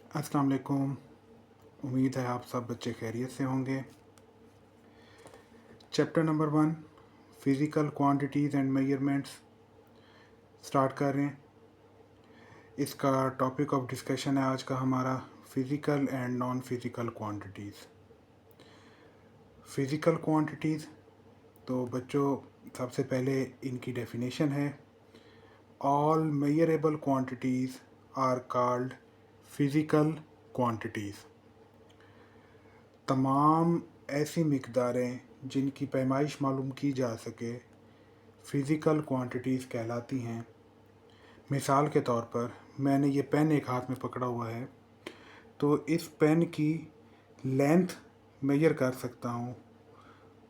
अस्सलाम वालेकुम। उम्मीद है आप सब बच्चे खैरियत से होंगे। Chapter number 1 physical quantities and measurements start कर रहे हैं। इसका टॉपिक ऑफ डिस्कशन है आज का हमारा physical and non physical quantities. Physical quantities तो बच्चों सबसे पहले इनकी डेफिनेशन है, all measurable quantities are called physical quantities. तमाम ऐसी मिक़दारें जिनकी पैमाइश मालूम की जा सके फ़िज़िकल क्वांटिटीज़ कहलाती हैं। मिसाल के तौर पर मैंने ये पेन एक हाथ में पकड़ा हुआ है, तो इस पेन की लेंथ मेजर कर सकता हूँ।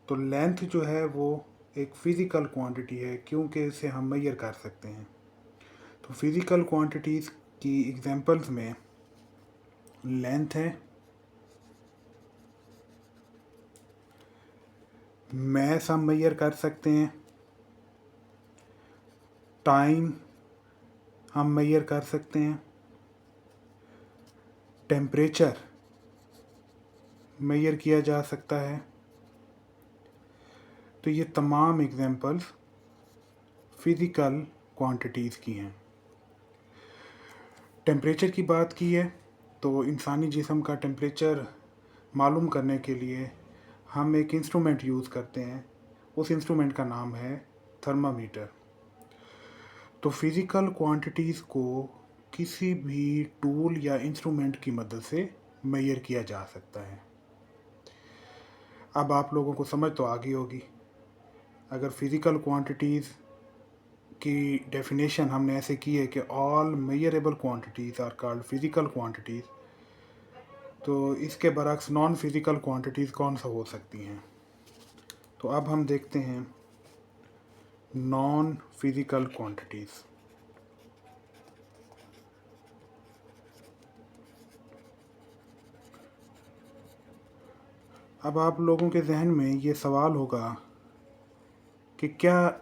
तो लेंथ जो है वो एक फ़िज़िकल क्वांटिटी है क्योंकि इसे हम मेजर कर सकते हैं। तो फ़िज़िकल क्वांटिटीज़ की एग्जांपल्स में लेंथ है, मैस हम मेजर कर सकते हैं, टाइम हम मेजर कर सकते हैं, टेम्परेचर मेजर किया जा सकता है। तो ये तमाम एग्जांपल्स फ़िज़िकल क्वांटिटीज़ की हैं। टेम्परेचर की बात की है तो इंसानी जिस्म का टेम्परेचर मालूम करने के लिए हम एक इंस्ट्रूमेंट यूज़ करते हैं। उस इंस्ट्रूमेंट का नाम है थर्मामीटर। तो फ़िज़िकल क्वांटिटीज़ को किसी भी टूल या इंस्ट्रूमेंट की मदद से मेजर किया जा सकता है। अब आप लोगों को समझ तो आ गई होगी। अगर फ़िज़िकल क्वांटिटीज़ की डेफिनेशन हमने ऐसे की है कि all measurable quantities are called physical quantities, तो इसके बरक्स नॉन फिज़िकल क्वांटिटीज़ कौन सा हो सकती हैं। तो अब हम देखते हैं नॉन फिज़िकल क्वांटिटीज़। अब आप लोगों के जहन में ये सवाल होगा कि क्या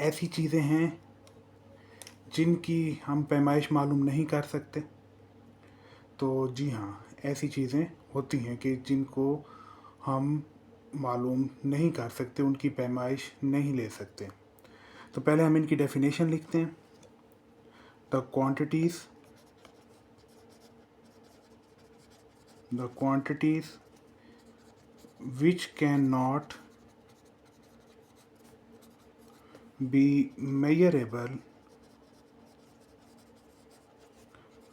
ऐसी चीज़ें हैं जिनकी हम पैमाइश मालूम नहीं कर सकते। तो जी हाँ, ऐसी चीज़ें होती हैं कि जिनको हम मालूम नहीं कर सकते, उनकी पैमाइश नहीं ले सकते। तो पहले हम इनकी डेफिनेशन लिखते हैं। The quantities which cannot be measurable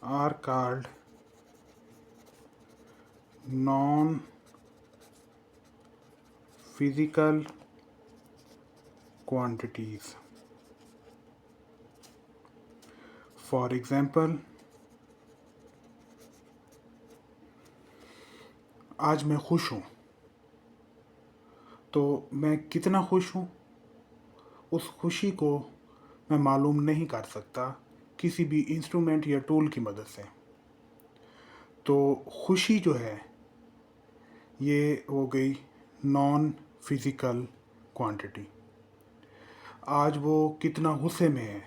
are called non physical quantities. For example, आज मैं खुश हूँ, तो मैं कितना खुश हूँ उस खुशी को मैं मालूम नहीं कर सकता किसी भी इंस्ट्रूमेंट या टूल की मदद से। तो खुशी जो है ये हो गई नॉन फिज़िकल क्वांटिटी। आज वो कितना गुस्से में है,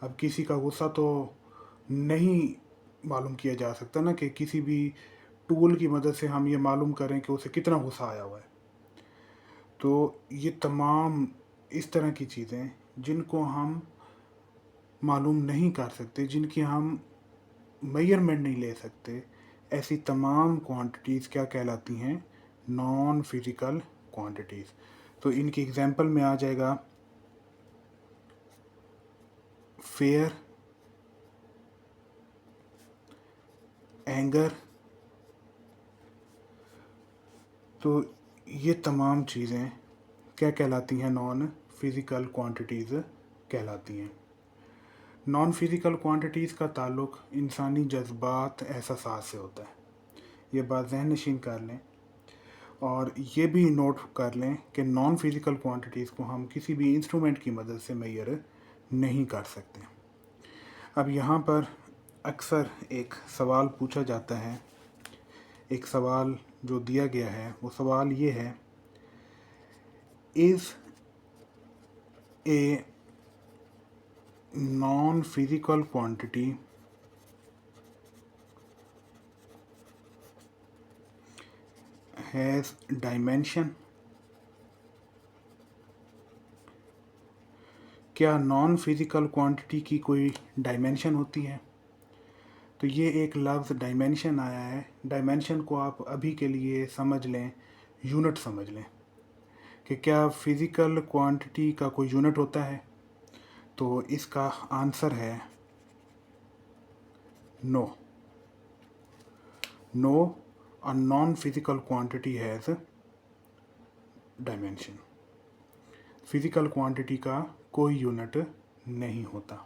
अब किसी का गुस्सा तो नहीं मालूम किया जा सकता ना कि किसी भी टूल की मदद से हम ये मालूम करें कि उसे कितना गुस्सा आया हुआ है। तो ये तमाम इस तरह की चीज़ें जिनको हम मालूम नहीं कर सकते, जिनकी हम मेजरमेंट नहीं ले सकते, ऐसी तमाम क्वांटिटीज़ क्या कहलाती हैं? Non physical quantities. तो इनकी एग्जांपल में आ जाएगा फेयर, एंगर। तो ये तमाम चीज़ें क्या कहलाती हैं? नॉन फिज़िकल क्वांटिटीज़ कहलाती हैं। नॉन फिज़िकल क्वांटिटीज़ का ताल्लुक़ इंसानी जज्बात, एहसासात से होता है। ये बात ज़हन नशीन कर लें और ये भी नोट कर लें कि नॉन फिज़िकल क्वांटिटीज़ को हम किसी भी इंस्ट्रूमेंट की मदद से मेजर नहीं कर सकते। अब यहाँ पर अक्सर एक सवाल पूछा जाता है, एक सवाल जो दिया गया है वो सवाल ये है, is a non physical quantity has dimension? क्या नॉन फिजिकल क्वांटिटी की कोई डायमेंशन होती है? तो ये एक लफ्ज़ डायमेंशन आया है। डायमेंशन को आप अभी के लिए समझ लें, यूनिट समझ लें कि क्या फिजिकल क्वांटिटी का कोई यूनिट होता है। तो इसका आंसर है no. No, a non physical quantity has dimension. Physical quantity का कोई यूनिट नहीं होता।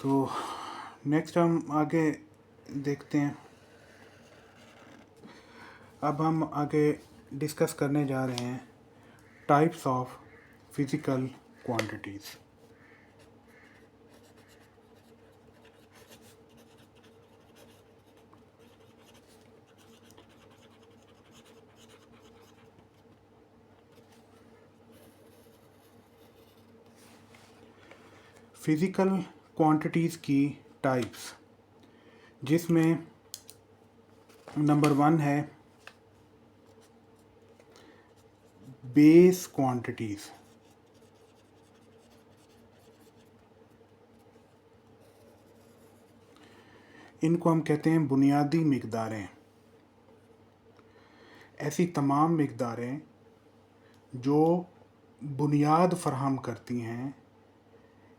तो नेक्स्ट हम आगे देखते हैं। अब हम आगे डिस्कस करने जा रहे हैं types of physical quantities. Physical quantities की टाइप्स, जिसमें नंबर 1 है बेस क्वांटिटीज़। इनको हम कहते हैं बुनियादी मिकदारें। ऐसी तमाम मिकदारें जो बुनियाद फराहम करती हैं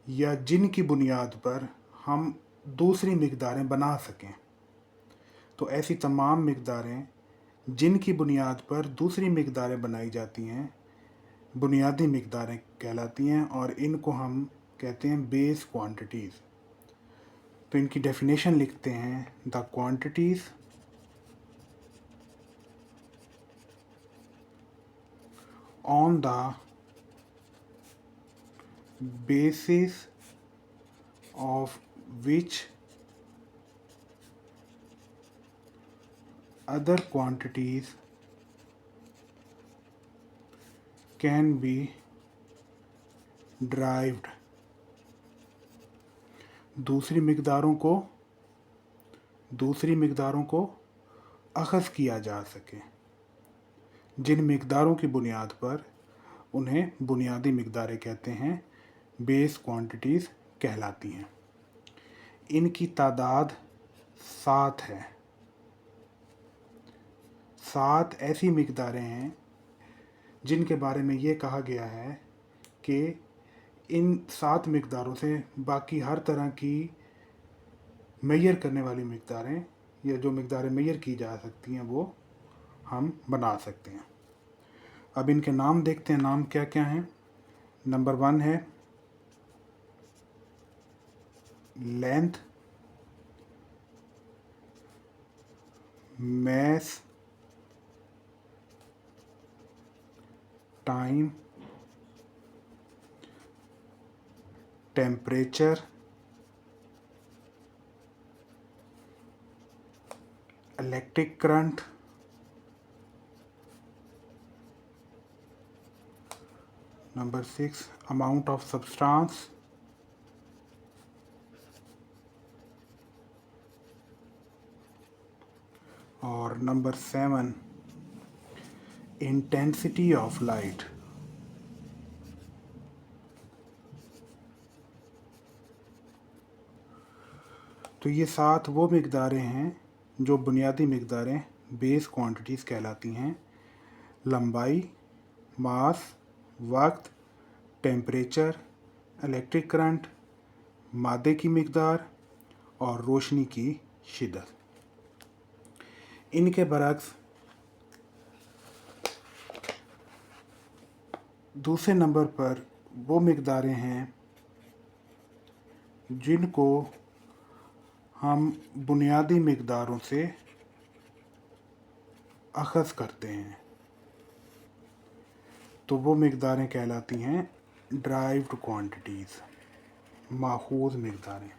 या जिनकी बुनियाद पर हम दूसरी मिकदारें बना सकें। तो ऐसी तमाम मिकदारें जिनकी बुनियाद पर दूसरी मिकदारें बनाई जाती हैं बुनियादी मिकदारें कहलाती हैं, और इनको हम कहते हैं बेस क्वांटिटीज़। तो इनकी डेफिनेशन लिखते हैं, the quantities on the basis of which other quantities can be derived। दूसरी मिकदारों को अख़ज़ किया जा सके, जिन मिकदारों की बुनियाद पर उन्हें बुनियादी मिकदारें कहते हैं, बेस क्वांटिटीज़ कहलाती हैं। इनकी तादाद 7 है। 7 ऐसी मिकदारें हैं जिनके बारे में ये कहा गया है कि इन 7 मिकदारों से बाकी हर तरह की मेजर करने वाली मिकदारें या जो मिकदारें मेजर की जा सकती हैं वो हम बना सकते हैं। अब इनके नाम देखते हैं, नाम क्या क्या हैं। नंबर 1 है length, mass, time, temperature, electric current, number 6 amount of substance, और नंबर 7 इंटेंसिटी ऑफ लाइट। तो ये 7 वो मिकदारें हैं जो बुनियादी मिकदारें बेस क्वांटिटीज़ कहलाती हैं। लंबाई, मास, वक्त, टेम्परेचर, इलेक्ट्रिक करंट, मादे की मिकदार और रोशनी की शिद्दत। इनके बरक्स दूसरे नंबर पर वो मिकदारें हैं जिनको हम बुनियादी मिकदारों से अख़ज़ करते हैं। तो वो मिकदारें कहलाती हैं ड्राइव्ड क्वांटिटीज़, माखूज़ मिकदारें।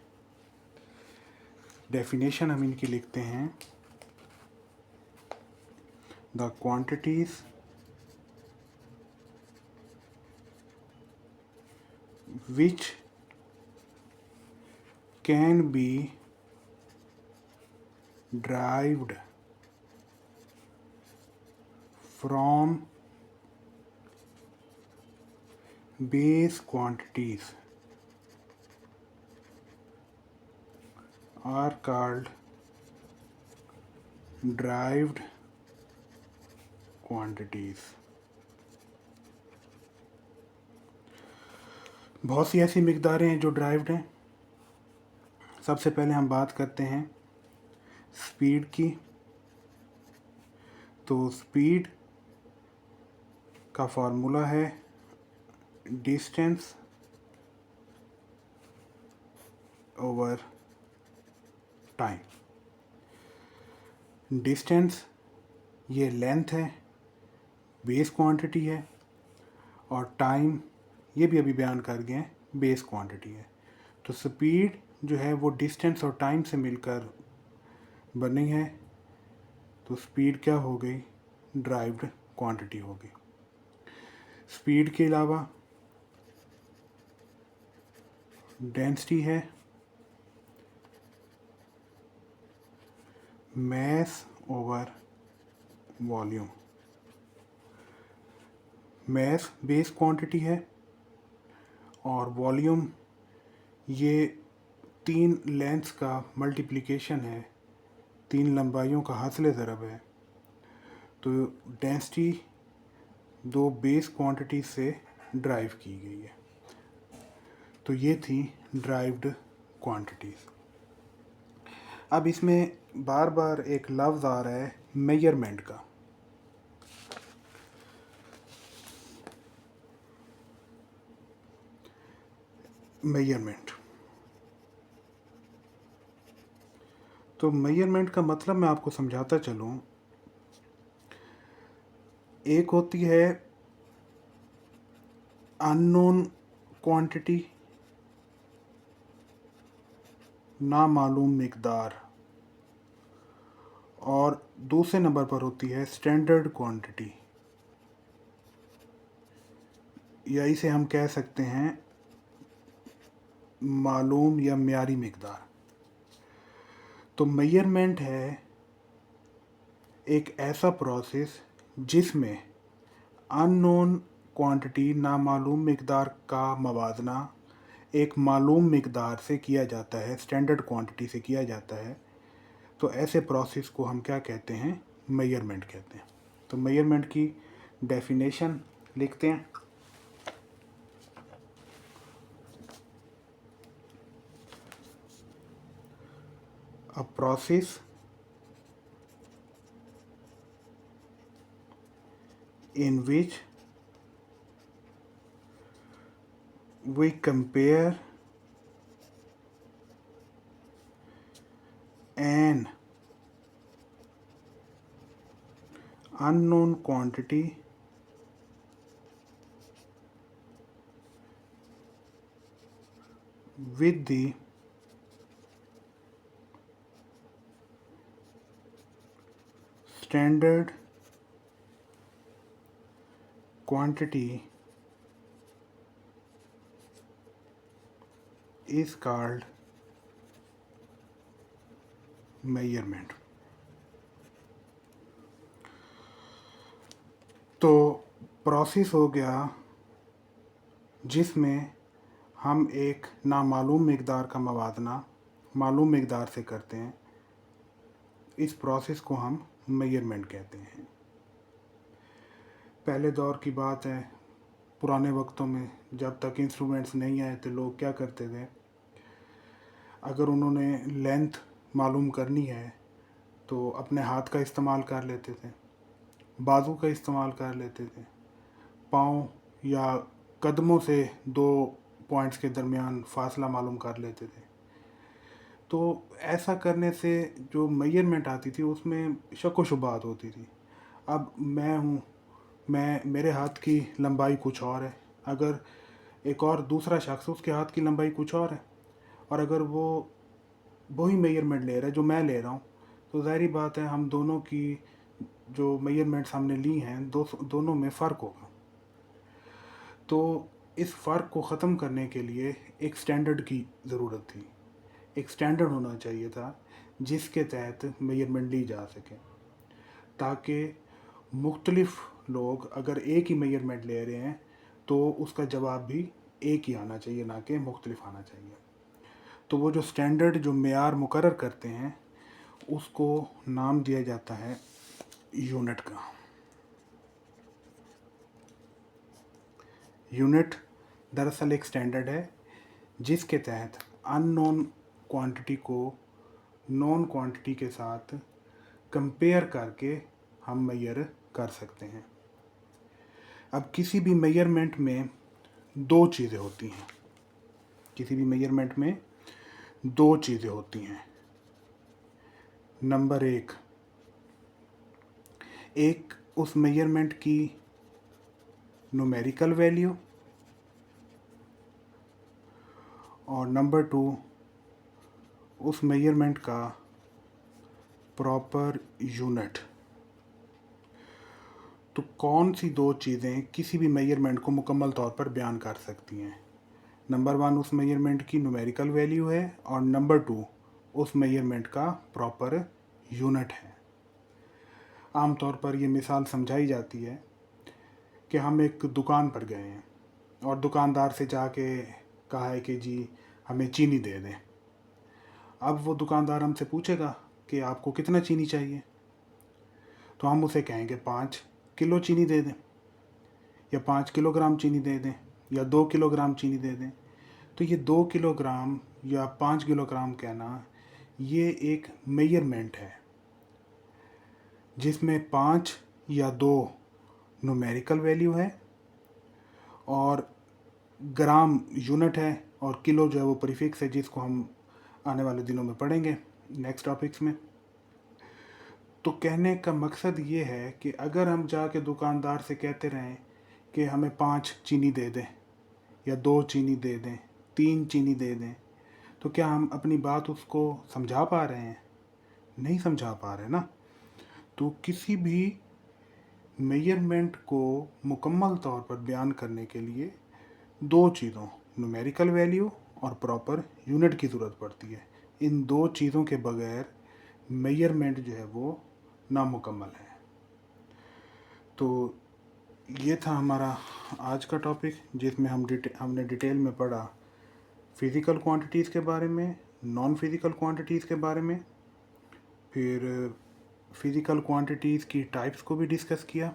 डेफिनेशन हम इनकी लिखते हैं, the quantities which can be derived from the from base quantities are called derived quantities. बहुत सी ऐसी मिकदारें हैं जो ड्राइव्ड हैं। सबसे पहले हम बात करते हैं स्पीड की। तो स्पीड का फॉर्मूला है डिस्टेंस ओवर टाइम। डिस्टेंस ये लेंथ है, बेस क्वांटिटी है, और टाइम ये भी अभी बयान कर गए हैं, बेस क्वांटिटी है। तो स्पीड जो है वो डिस्टेंस और टाइम से मिलकर बनी है, तो स्पीड क्या हो गई, ड्राइव्ड क्वांटिटी हो गई। स्पीड के अलावा डेंसिटी है, mass over volume. Mass base quantity है और वॉल्यूम ये 3 लेंथ्स का मल्टीप्लिकेशन है, 3 लंबाइयों का हासिल ज़रब है। तो डेंसिटी 2 बेस क्वांटिटी से ड्राइव की गई है। तो ये थी ड्राइव्ड क्वांटिटीज़। अब इसमें बार बार एक लफ्ज़ आ रहा है मेजरमेंट का। मेजरमेंट, तो मेजरमेंट का मतलब मैं आपको समझाता चलूँ। एक होती है अननोन क्वांटिटी, नामालूम मिकदार, और दूसरे नंबर पर होती है स्टैंडर्ड क्वांटिटी, या इसे हम कह सकते हैं मालूम या म्यारी मिकदार। तो मेजरमेंट है एक ऐसा प्रोसेस जिसमें अननोन क्वांटिटी, नामालूम मिकदार का मवाजना एक मालूम मिकदार से किया जाता है, स्टैंडर्ड क्वांटिटी से किया जाता है। तो ऐसे प्रोसेस को हम क्या कहते हैं, मेजरमेंट कहते हैं। तो मेजरमेंट की डेफिनेशन लिखते हैं। A process in which we compare an unknown quantity with the standard quantity is called measurement. तो प्रोसेस हो गया जिसमें हम एक नामालूम मिकदार का मवाजना मालूम मिकदार से करते हैं। इस प्रोसेस को हम मेजरमेंट कहते हैं। पहले दौर की बात है, पुराने वक्तों में जब तक इंस्ट्रूमेंट्स नहीं आए थे, लोग क्या करते थे, अगर उन्होंने लेंथ मालूम करनी है तो अपने हाथ का इस्तेमाल कर लेते थे, बाजू का इस्तेमाल कर लेते थे, पाँव या कदमों से 2 पॉइंट्स के दरमियान फासला मालूम कर लेते थे। तो ऐसा करने से जो मेजरमेंट आती थी उसमें शक व शुबात होती थी। अब मेरे हाथ की लंबाई कुछ और है, अगर एक और दूसरा शख्स उसके हाथ की लंबाई कुछ और है, और अगर वो वही मेजरमेंट ले रहा है जो मैं ले रहा हूँ, तो ज़ाहिर बात है हम दोनों की जो मेजरमेंट्स हमने ली हैं दोनों में फ़र्क होगा। तो इस फ़र्क को ख़त्म करने के लिए एक स्टैंडर्ड की ज़रूरत थी। एक स्टैंडर्ड होना चाहिए था जिसके तहत मेजरमेंट ली जा सके, ताकि मुख्तलिफ लोग अगर एक ही मेजरमेंट ले रहे हैं तो उसका जवाब भी एक ही आना चाहिए, ना कि मुख्तलिफ आना चाहिए। तो वो जो स्टैंडर्ड जो मेयार मुकर्रर करते हैं उसको नाम दिया जाता है यूनिट का। यूनिट दरअसल एक स्टैंडर्ड है जिसके तहत अननोन क्वांटिटी को नॉन क्वांटिटी के साथ कंपेयर करके हम मेजर कर सकते हैं। अब किसी भी मेजरमेंट में दो चीज़ें होती हैं, किसी भी मेजरमेंट में दो चीज़ें होती हैं। नंबर एक उस मेजरमेंट की न्यूमेरिकल वैल्यू, और नंबर टू उस मेजरमेंट का प्रॉपर यूनिट। तो कौन सी दो चीज़ें किसी भी मेजरमेंट को मुकम्मल तौर पर बयान कर सकती हैं? नंबर वन उस मेजरमेंट की न्यूमेरिकल वैल्यू है, और नंबर टू उस मेजरमेंट का प्रॉपर यूनिट है। आमतौर पर ये मिसाल समझाई जाती है कि हम एक दुकान पर गए हैं और दुकानदार से जाके कहा है कि जी हमें चीनी दे दें। अब वो दुकानदार हमसे पूछेगा कि आपको कितना चीनी चाहिए, तो हम उसे कहेंगे 5 किलो चीनी दे दें, या 5 किलोग्राम चीनी दे दें, या 2 किलोग्राम चीनी दे दें। तो ये 2 किलोग्राम या 5 किलोग्राम कहना ये एक मेजरमेंट है जिसमें 5 या 2 न्यूमेरिकल वैल्यू है और ग्राम यूनिट है, और किलो जो है वो प्रीफिक्स है जिसको हम आने वाले दिनों में पढ़ेंगे नेक्स्ट टॉपिक्स में। तो कहने का मकसद ये है कि अगर हम जाके दुकानदार से कहते रहें कि हमें 5 चीनी दे दें, या 2 चीनी दे दें, 3 चीनी दे दें, तो क्या हम अपनी बात उसको समझा पा रहे हैं? नहीं समझा पा रहे ना। तो किसी भी मेजरमेंट को मुकम्मल तौर पर बयान करने के लिए दो चीज़ों न्यूमेरिकल वैल्यू और प्रॉपर यूनिट की ज़रूरत पड़ती है। इन दो चीज़ों के बगैर मेजरमेंट जो है वो नामुकम्मल है। तो ये था हमारा आज का टॉपिक जिसमें हमने डिटेल में पढ़ा फ़िज़िकल क्वांटिटीज़ के बारे में, नॉन फिज़िकल क्वांटिटीज़ के बारे में, फिर फ़िज़िकल क्वांटिटीज़ की टाइप्स को भी डिस्कस किया।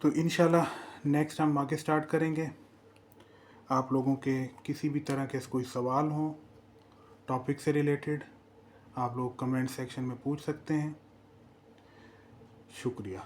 तो इंशाल्लाह नेक्स्ट हम आगे स्टार्ट करेंगे। आप लोगों के किसी भी तरह के कोई सवाल हो टॉपिक से रिलेटेड, आप लोग कमेंट सेक्शन में पूछ सकते हैं। शुक्रिया।